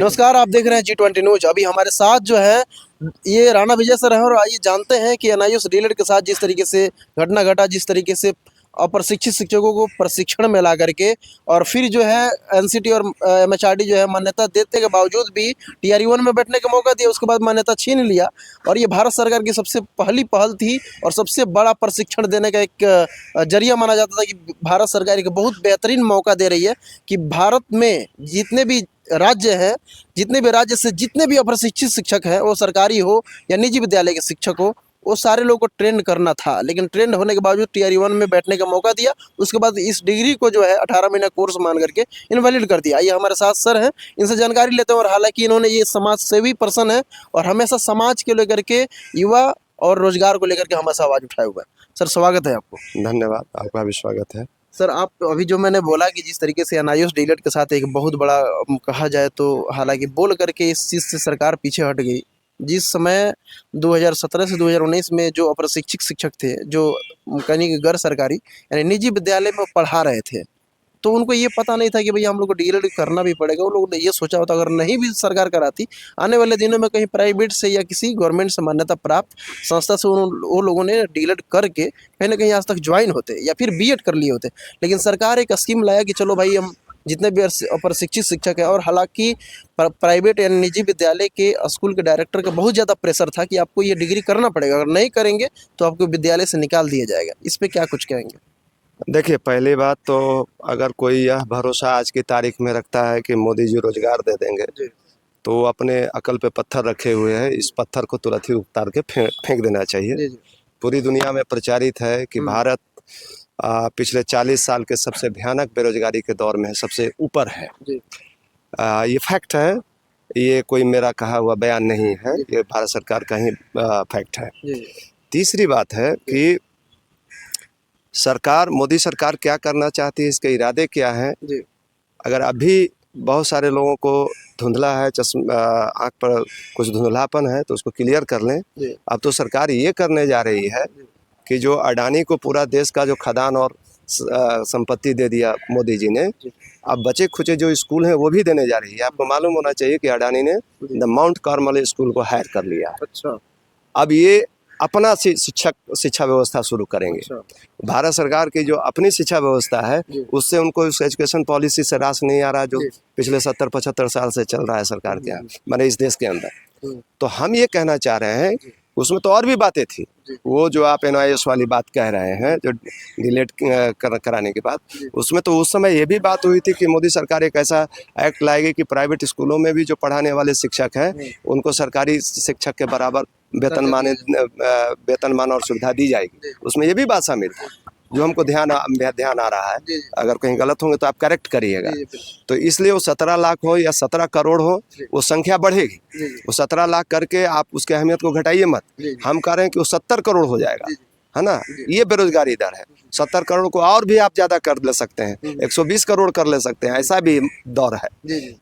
नमस्कार, आप देख रहे हैं G20 न्यूज। अभी हमारे साथ जो है ये राणा विजय सर हैं और आइए जानते हैं कि एनआईओ डीलर के साथ जिस तरीके से घटना घटा, जिस तरीके से अप्रशिक्षित शिक्षकों को प्रशिक्षण में ला करके और फिर जो है एनसीटी और एमएचआरडी जो है मान्यता देते के बावजूद भी टीआरई 1 में बैठने का मौका दिया, उसके बाद मान्यता छीन लिया। और ये भारत सरकार की सबसे पहली पहल थी और सबसे बड़ा प्रशिक्षण देने का एक जरिया माना जाता था कि भारत सरकार एक बहुत बेहतरीन मौका दे रही है कि भारत में जितने भी राज्य हैं, जितने भी राज्य से जितने भी अप्रशिक्षित शिक्षक हैं, वो सरकारी हो या निजी विद्यालय के शिक्षक हो, वो सारे लोगों को ट्रेंड करना था। लेकिन ट्रेंड होने के बावजूद टीआरई 1 में बैठने का मौका दिया, उसके बाद इस डिग्री को जो है 18 महीना कोर्स मान करके इनवैलिड कर दिया। ये हमारे साथ सर हैं, इनसे जानकारी लेते हैं। और हालांकि इन्होंने ये समाज सेवी पर्सन है और हमेशा समाज के लेकर के, युवा और रोजगार को लेकर के हमेशा आवाज उठाया हुआ है। सर स्वागत है आपको। धन्यवाद, आपका भी स्वागत है। सर आप अभी जो मैंने बोला कि जिस तरीके से एनआईओ डीलर के साथ एक बहुत बड़ा कहा जाए तो हालांकि बोल करके इस चीज़ से सरकार पीछे हट गई। जिस समय 2017 से 2019 में जो अप्रशिक्षित शिक्षक थे, जो कहीं गैर सरकारी यानी निजी विद्यालय में पढ़ा रहे थे, तो उनको ये पता नहीं था कि भैया हम लोग को डीएलएड करना भी पड़ेगा। वो लोगों ने ये सोचा होता अगर नहीं भी सरकार कराती, आने वाले दिनों में कहीं प्राइवेट से या किसी गवर्नमेंट से मान्यता प्राप्त संस्था से वो लोगों ने डीएलएड करके कहीं ना कहीं आज तक ज्वाइन होते या फिर बीएड कर लिए होते। लेकिन सरकार एक स्कीम लाया कि चलो भाई हम जितने भी अप्रशिक्षित शिक्षक हैं, और हालांकि प्राइवेट या निजी विद्यालय के स्कूल के डायरेक्टर का बहुत ज़्यादा प्रेशर था कि आपको ये डिग्री करना पड़ेगा, अगर नहीं करेंगे तो आपको विद्यालय से निकाल दिया जाएगा। इस पर क्या कुछ कहेंगे? देखिए, पहली बात तो अगर कोई यह भरोसा आज की तारीख में रखता है कि मोदी जी रोजगार दे देंगे, तो वो अपने अकल पे पत्थर रखे हुए हैं। इस पत्थर को तुरंत ही उतार के फेंक देना चाहिए। पूरी दुनिया में प्रचारित है कि भारत पिछले 40 साल के सबसे भयानक बेरोजगारी के दौर में सबसे ऊपर है। ये फैक्ट है, ये कोई मेरा कहा हुआ बयान नहीं है, ये भारत सरकार का ही फैक्ट है। तीसरी बात है कि सरकार, मोदी सरकार क्या करना चाहती है, इसके इरादे क्या हैं। अगर अभी बहुत सारे लोगों को धुंधला है, आँख पर कुछ धुंधलापन है, तो उसको क्लियर कर लें। अब तो सरकार ये करने जा रही है कि जो अडानी को पूरा देश का जो खदान और संपत्ति दे दिया मोदी जी ने, अब बचे खुचे जो स्कूल हैं वो भी देने जा रही है। आपको मालूम होना चाहिए कि अडानी ने द माउंट कार्मल स्कूल को हायर कर लिया है। अच्छा। अब ये अपना शिक्षा व्यवस्था शुरू करेंगे। भारत सरकार की जो अपनी शिक्षा व्यवस्था है, उससे उनको उस एजुकेशन पॉलिसी से रास नहीं आ रहा जो पिछले 70-75 साल से चल रहा है सरकार के यहाँ, माने इस देश के अंदर। तो हम ये कहना चाह रहे हैं, उसमें तो और भी बातें थी। वो जो आप एनआईएस वाली बात कह रहे हैं, जो डिलीट कराने के बाद, उसमें तो उस समय ये भी बात हुई थी कि मोदी सरकार एक ऐसा एक्ट लाएगी कि प्राइवेट स्कूलों में भी जो पढ़ाने वाले शिक्षक हैं, उनको सरकारी शिक्षक के बराबर वेतनमान और सुविधा दी जाएगी। उसमें ये भी बात शामिल है, जो हमको ध्यान आ रहा है। अगर कहीं गलत होंगे तो आप करेक्ट करिएगा। तो इसलिए वो 17 लाख हो या 17 करोड़ हो, वो संख्या बढ़ेगी। वो 17 लाख करके आप उसकी अहमियत को घटाइए मत। हम कह रहे हैं कि वो 70 करोड़ हो जाएगा, है ना। ये बेरोजगारी दर है। 70 करोड़ को और भी आप ज्यादा कर ले सकते हैं, 120 करोड़ कर ले सकते हैं, ऐसा भी दौर है।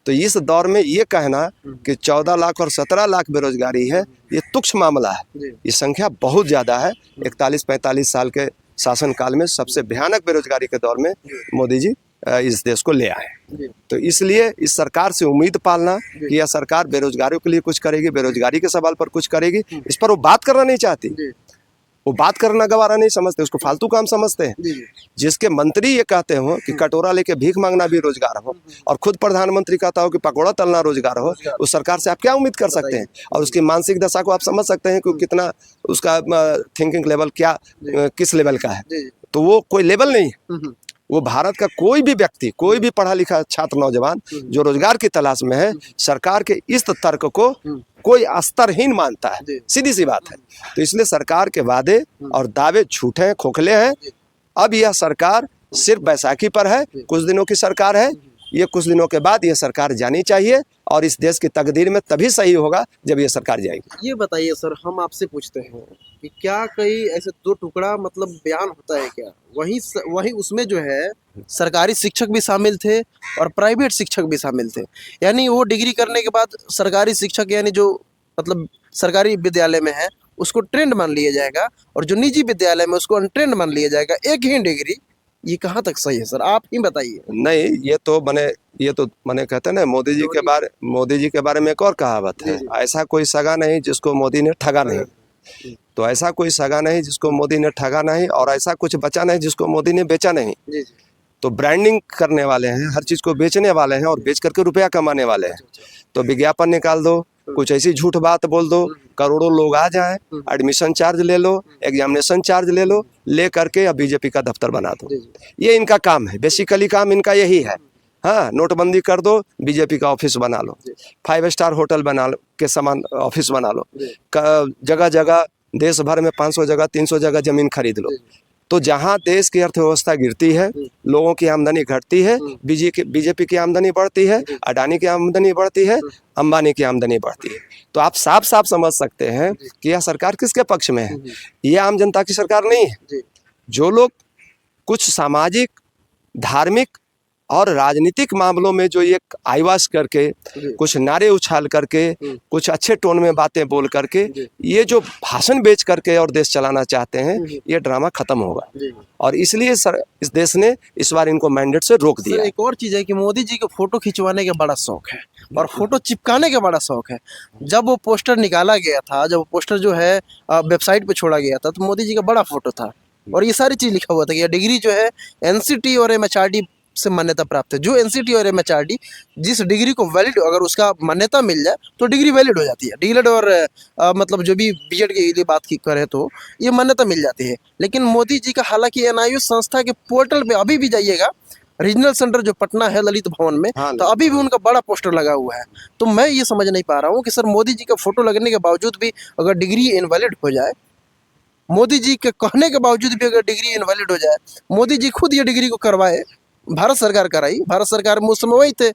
तो इस दौर में ये कहना कि 14 लाख और 17 लाख बेरोजगारी है, ये तुच्छ मामला है। ये संख्या बहुत ज्यादा है। 41-45 साल के शासनकाल में सबसे भयानक बेरोजगारी के दौर में मोदी जी इस देश को ले आए। तो इसलिए इस सरकार से उम्मीद पालना कि यह सरकार बेरोजगारों के लिए कुछ करेगी, बेरोजगारी के सवाल पर कुछ करेगी, इस पर वो बात करना नहीं चाहती। वो बात करना गवारा नहीं समझते, उसको फालतू काम समझते हैं। जिसके मंत्री ये कहते हो कि कटोरा लेके भीख मांगना भी रोजगार हो, और खुद प्रधानमंत्री कहता हो कि पकौड़ा तलना रोजगार हो, उस सरकार से आप क्या उम्मीद कर सकते हैं? और उसकी मानसिक दशा को आप समझ सकते हैं कि कितना उसका थिंकिंग लेवल क्या किस लेवल का है। तो वो कोई लेवल नहीं है। वो भारत का कोई भी व्यक्ति, कोई भी पढ़ा लिखा छात्र नौजवान जो रोजगार की तलाश में है, सरकार के इस तर्क को कोई स्तरहीन मानता है। सीधी सी बात है। तो इसलिए सरकार के वादे और दावे झूठे हैं, खोखले हैं। अब यह सरकार सिर्फ बैसाखी पर है, कुछ दिनों की सरकार है। ये कुछ दिनों के बाद ये सरकार जानी चाहिए, और इस देश की तकदीर में तभी सही होगा जब ये सरकार जाएगी। ये बताइए सर, हम आपसे पूछते हैं कि क्या कई ऐसे दो टुकड़ा मतलब बयान होता है क्या? वही उसमें जो है सरकारी शिक्षक भी शामिल थे और प्राइवेट शिक्षक भी शामिल थे। यानी वो डिग्री करने के बाद सरकारी शिक्षक यानी जो मतलब सरकारी विद्यालय में है उसको ट्रेंड मान लिया जाएगा, और जो निजी विद्यालय में उसको अनट्रेंड मान लिया जाएगा। एक ही डिग्री ये कहाँ तक सही है सर, आप ही बताइए। नहीं, ये तो मैंने कहते हैं ना, मोदी जी के बारे में एक और कहावत है, ऐसा कोई सगा नहीं जिसको मोदी ने ठगा नहीं। तो ऐसा कोई सगा नहीं जिसको मोदी ने ठगा नहीं, और ऐसा कुछ बचा नहीं जिसको मोदी ने बेचा नहीं। तो ब्रांडिंग करने वाले हैं, हर चीज को बेचने वाले हैं और बेच करके रुपया कमाने वाले हैं। तो विज्ञापन निकाल दो, कुछ ऐसी झूठ बात बोल दो, करोड़ों लोग आ जाएं, एडमिशन चार्ज ले लो, एग्जामिनेशन चार्ज ले लो, ले करके अब बीजेपी का दफ्तर बना दो। ये इनका काम है, बेसिकली काम इनका यही है। हाँ, नोटबंदी कर दो, बीजेपी का ऑफिस बना लो, 5 स्टार होटल बना लो के समान ऑफिस बना लो, जगह जगह देश भर में 500 जगह 300 जगह जमीन खरीद लो। तो जहाँ देश की अर्थव्यवस्था गिरती है, लोगों की आमदनी घटती है, बीजेपी की आमदनी बढ़ती है, अडानी की आमदनी बढ़ती है, अंबानी की आमदनी बढ़ती है। तो आप साफ साफ समझ सकते हैं कि यह सरकार किसके पक्ष में है। ये आम जनता की सरकार नहीं है। जो लोग कुछ सामाजिक, धार्मिक और राजनीतिक मामलों में जो ये आईवास करके, कुछ नारे उछाल करके, कुछ अच्छे टोन में बातें बोल करके, ये जो भाषण बेच करके और देश चलाना चाहते हैं, ये ड्रामा खत्म होगा। और इसलिए इस देश ने इस बार इनको मैंडेट से रोक दिया। एक और चीज है कि मोदी जी को फोटो खिंचवाने का बड़ा शौक है और फोटो चिपकाने का बड़ा शौक है। जब वो पोस्टर निकाला गया था, जब वो पोस्टर जो है वेबसाइट पे छोड़ा गया था, तो मोदी जी का बड़ा फोटो था और ये सारी चीज लिखा हुआ था कि डिग्री जो है एनसीटी और एमएचआरडी से मान्यता प्राप्त है। जो एनसीटी और एमएचआरडी जिस डिग्री को वैलिड, अगर उसका मान्यता मिल जाए तो डिग्री वैलिड हो जाती है। डीएलएड और मतलब जो भी बीएड के लिए बात की करें तो ये मान्यता मिल जाती है। लेकिन मोदी जी का, हालांकि एनआईओ संस्था के पोर्टल पे अभी भी जाइएगा, रीजनल सेंटर जो पटना है ललित भवन में, हाँ, तो अभी भी उनका बड़ा पोस्टर लगा हुआ है। तो मैं ये समझ नहीं पा रहा हूँ कि सर मोदी जी का फोटो लगने के बावजूद भी अगर डिग्री इनवैलिड हो जाए, मोदी जी के कहने के बावजूद भी अगर डिग्री इनवैलिड हो जाए, मोदी जी खुद ये डिग्री को करवाए, भारत सरकार कराई, भारत सरकार में उस समय वही थे,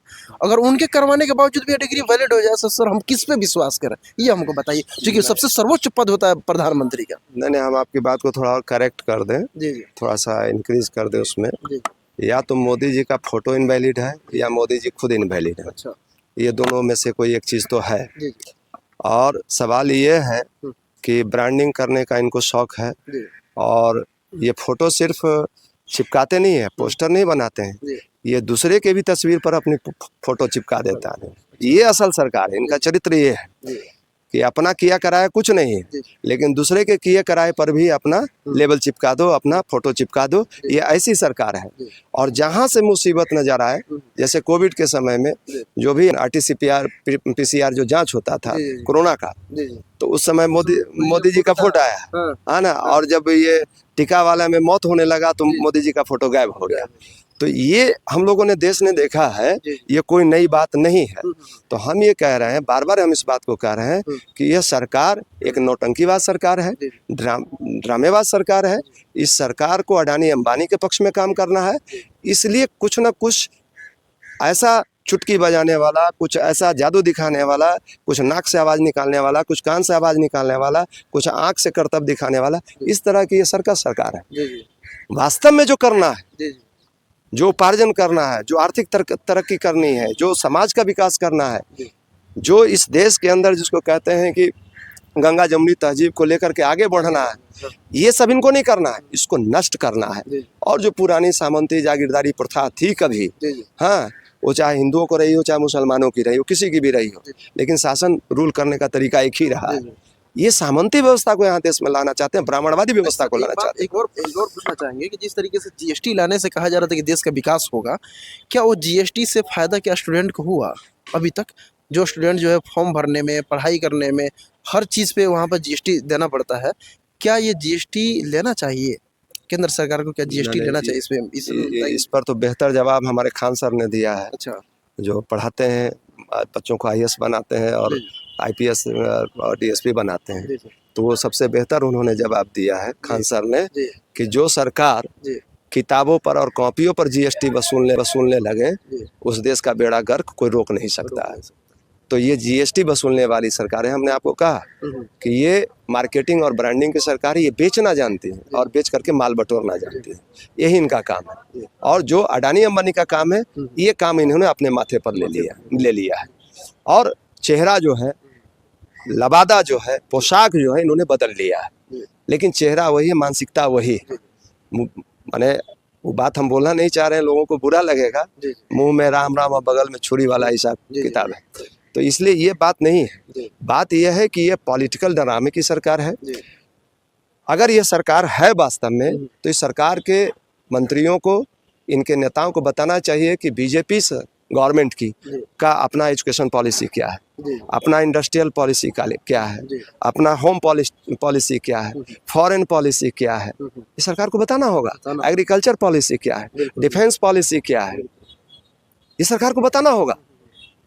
अगर उनके करवाने के बावजूद भी ये डिग्री वैलिड हो जाए, तो सर हम किस पे विश्वास करें, ये हमको बताइए, क्योंकि सबसे सर्वोच्च पद होता है प्रधानमंत्री का। नहीं, हम आपकी बात को थोड़ा और करेक्ट कर दें, जी जी थोड़ा सा इंक्रीज कर दें उसमें। जी। या तो मोदी जी का फोटो इनवैलिड है या मोदी जी खुद इनवैलिड है। अच्छा। ये दोनों में से कोई एक चीज़ तो है। जी जी और सवाल ये है कि ब्रांडिंग करने का इनको शौक है, जी और ये फोटो सिर्फ चिपकाते नहीं है, पोस्टर नहीं बनाते हैं, जी ये दूसरे के भी तस्वीर पर अपनी फोटो चिपका देता है। ये असल सरकार है, इनका चरित्र ये है जी कि अपना किया कराया कुछ नहीं है, जी। लेकिन दूसरे के किए कराए पर भी अपना लेबल चिपका दो, अपना फोटो चिपका दो। ये ऐसी सरकार है। और जहां से मुसीबत नजर आए, जैसे कोविड के समय में जो भी आरटीसीपीआर पीसीआर जो जांच होता था कोरोना का, तो उस समय मोदी जी का फोटो आया है ना, और जब ये टीका वाला में मौत होने लगा तो मोदी जी का फोटो गायब हो गया। तो ये हम लोगों ने, देश ने देखा है, ये कोई नई बात नहीं है। तो हम ये कह रहे हैं, बार बार हम इस बात को कह रहे हैं कि यह सरकार एक नौटंकीबाज सरकार है, ड्रामेबाज सरकार है। इस सरकार को अडानी अंबानी के पक्ष में काम करना है, इसलिए कुछ ना कुछ ऐसा चुटकी बजाने वाला, कुछ ऐसा जादू दिखाने वाला, कुछ नाक से आवाज़ निकालने वाला, कुछ कान से आवाज़ निकालने वाला, कुछ आँख से करतब दिखाने वाला, इस तरह की ये सर्कस सरकार है। वास्तव में जो करना है, जो उपार्जन करना है, जो आर्थिक तरक्की करनी है, जो समाज का विकास करना है, जो इस देश के अंदर जिसको कहते हैं कि गंगा जमुनी तहजीब को लेकर के आगे बढ़ना है, ये सब इनको नहीं करना है, इसको नष्ट करना है। और जो पुरानी सामंती जागीरदारी प्रथा थी कभी, हाँ, वो चाहे हिंदुओं को रही हो, चाहे मुसलमानों की रही हो, किसी की भी रही हो, लेकिन शासन रूल करने का तरीका एक ही रहा है। ये सामंती व्यवस्था को यहाँ देश में लाना चाहते हैं, ब्राह्मणवादी व्यवस्था को लाना चाहते हैं। एक और पूछना चाहेंगे कि जिस तरीके से जीएसटी लाने से कहा जा रहा था कि देश का विकास होगा, क्या वो जीएसटी से फायदा क्या स्टूडेंट को हुआ अभी तक? जो स्टूडेंट जो है फॉर्म भरने में, पढ़ाई करने में, हर चीज़ पे वहाँ पर जीएसटी देना पड़ता है, क्या ये जीएसटी लेना चाहिए केंद्र सरकार को? क्या जीएसटी लेना चाहिए? इस पर तो बेहतर जवाब हमारे खान सर ने दिया है। अच्छा। जो पढ़ाते हैं, बच्चों को आईएएस बनाते हैं और आईपीएस और डीएसपी बनाते हैं, तो वो सबसे बेहतर उन्होंने जवाब दिया है खान सर ने कि जो सरकार किताबों पर और कॉपियों पर जीएसटी वसूलने लगे, उस देश का बेड़ा गर्क कोई रोक नहीं सकता है। तो ये जीएसटी वसूलने वाली सरकार है। हमने आपको कहा कि ये मार्केटिंग और ब्रांडिंग की सरकार है, ये बेचना जानती है और बेच करके माल बटोरना जानती है, यही इनका काम है। और जो अडानी अंबानी का काम है, ये काम इन्होंने अपने माथे पर ले लिया है। और चेहरा जो है, लबादा जो है, पोशाक जो है, इन्होंने बदल लिया है, लेकिन चेहरा वही है, मानसिकता वही है। माने वो बात हम बोलना नहीं चाह रहे हैं, लोगों को बुरा लगेगा। जी मुंह में राम राम और बगल में छुरी वाला हिसाब जी, किताब है। तो इसलिए ये बात नहीं है। जी बात यह है कि ये पॉलिटिकल ड्रामे की सरकार है। जी अगर ये सरकार है वास्तव में, तो इस सरकार के मंत्रियों को, इनके नेताओं को बताना चाहिए कि बीजेपी गवर्नमेंट की जी का अपना एजुकेशन पॉलिसी क्या है, जी अपना इंडस्ट्रियल पॉलिसी क्या है, जी अपना होम पॉलिसी क्या है, फॉरेन पॉलिसी क्या है, ये सरकार को बताना होगा। बताना। एग्रीकल्चर पॉलिसी क्या है, बिल्कुल। डिफेंस पॉलिसी क्या है, ये सरकार को बताना होगा।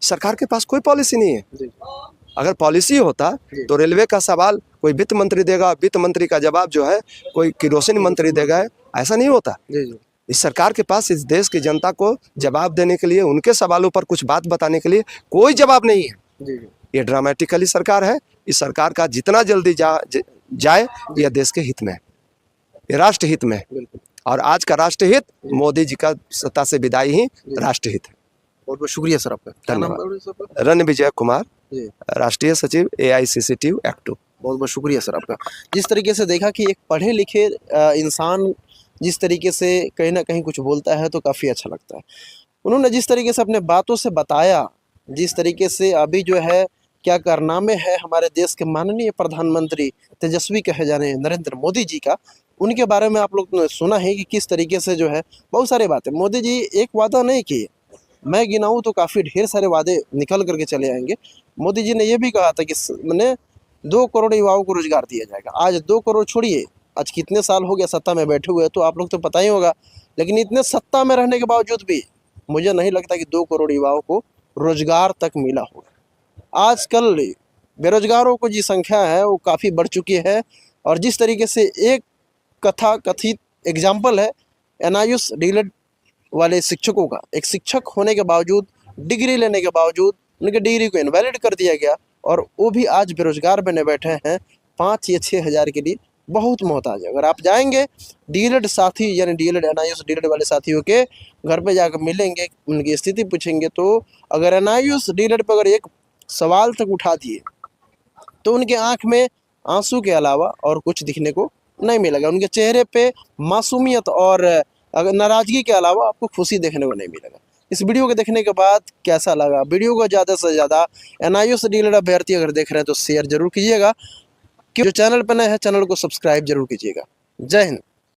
सरकार के पास कोई पॉलिसी नहीं है। जी अगर पॉलिसी होता जी। तो रेलवे का सवाल कोई वित्त मंत्री देगा, वित्त मंत्री का जवाब जो है कोई किरोसिन मंत्री देगा, ऐसा नहीं होता। जी जी इस सरकार के पास इस देश की जनता को जवाब देने के लिए, उनके सवालों पर कुछ बात बताने के लिए कोई जवाब नहीं है। जी जी ये ड्रामेटिकली सरकार है। इस सरकार का जितना जल्दी जाए यह देश के हित में है, ये राष्ट्र हित में है। बिल्कुल। और आज का राष्ट्रहित मोदी जी का सत्ता से विदाई ही राष्ट्रहित है। बहुत बहुत शुक्रिया सर आपका। क्या नाम धन्यवाद। है सर आपका? रणविजय कुमार, जी राष्ट्रीय सचिव AICCTU एक्ट 2। बहुत बहुत शुक्रिया सर आपका। जिस तरीके से देखा कि एक पढ़े लिखे इंसान जिस तरीके से कहीं ना कहीं कुछ बोलता है तो काफ़ी अच्छा लगता है। उन्होंने जिस तरीके से अपने बातों से बताया, जिस तरीके से अभी जो है क्या कारनामे है हमारे देश के माननीय प्रधानमंत्री तेजस्वी कहे जाने नरेंद्र मोदी जी का, उनके बारे में आप लोग ने सुना है कि किस तरीके से जो है बहुत सारी बातें मोदी जी एक वादा नहीं किए, मैं गिनाऊं तो काफ़ी ढेर सारे वादे निकल करके चले आएंगे। मोदी जी ने यह भी कहा था कि मैंने 2 करोड़ युवाओं को रोजगार दिया जाएगा। आज 2 करोड़ छोड़िए, आज कितने साल हो गया सत्ता में बैठे हुए, तो आप लोग तो पता ही होगा। लेकिन इतने सत्ता में रहने के बावजूद भी मुझे नहीं लगता कि 2 करोड़ युवाओं को रोजगार तक मिला होगा। आजकल बेरोजगारों को जी संख्या है वो काफ़ी बढ़ चुकी है। और जिस तरीके से एक कथित एग्जाम्पल है NIOS डीलेड वाले शिक्षकों का, एक शिक्षक होने के बावजूद, डिग्री लेने के बावजूद उनके डिग्री को इनवैलिड कर दिया गया और वो भी आज बेरोजगार बने बैठे हैं 5 या 6 हज़ार के लिए बहुत मोहताज है। अगर आप जाएंगे डीलेड साथी यानी डीलेड NIOS डीलेड वाले साथियों के घर पे जाकर मिलेंगे, उनकी स्थिति पूछेंगे, तो अगर NIOS डीलेड पर अगर एक सवाल तक उठा दिए तो उनके आँख में आंसू के अलावा और कुछ दिखने को नहीं मिलेगा। उनके चेहरे पे मासूमियत और अगर नाराज़गी के अलावा आपको खुशी देखने को नहीं मिलेगा। इस वीडियो को देखने के बाद कैसा लगा? वीडियो को ज़्यादा से ज़्यादा NIOS डीलेड अभ्यर्थी अगर देख रहे हैं तो शेयर जरूर कीजिएगा। जो चैनल पर नए हैं चैनल को सब्सक्राइब जरूर कीजिएगा। जय हिंद।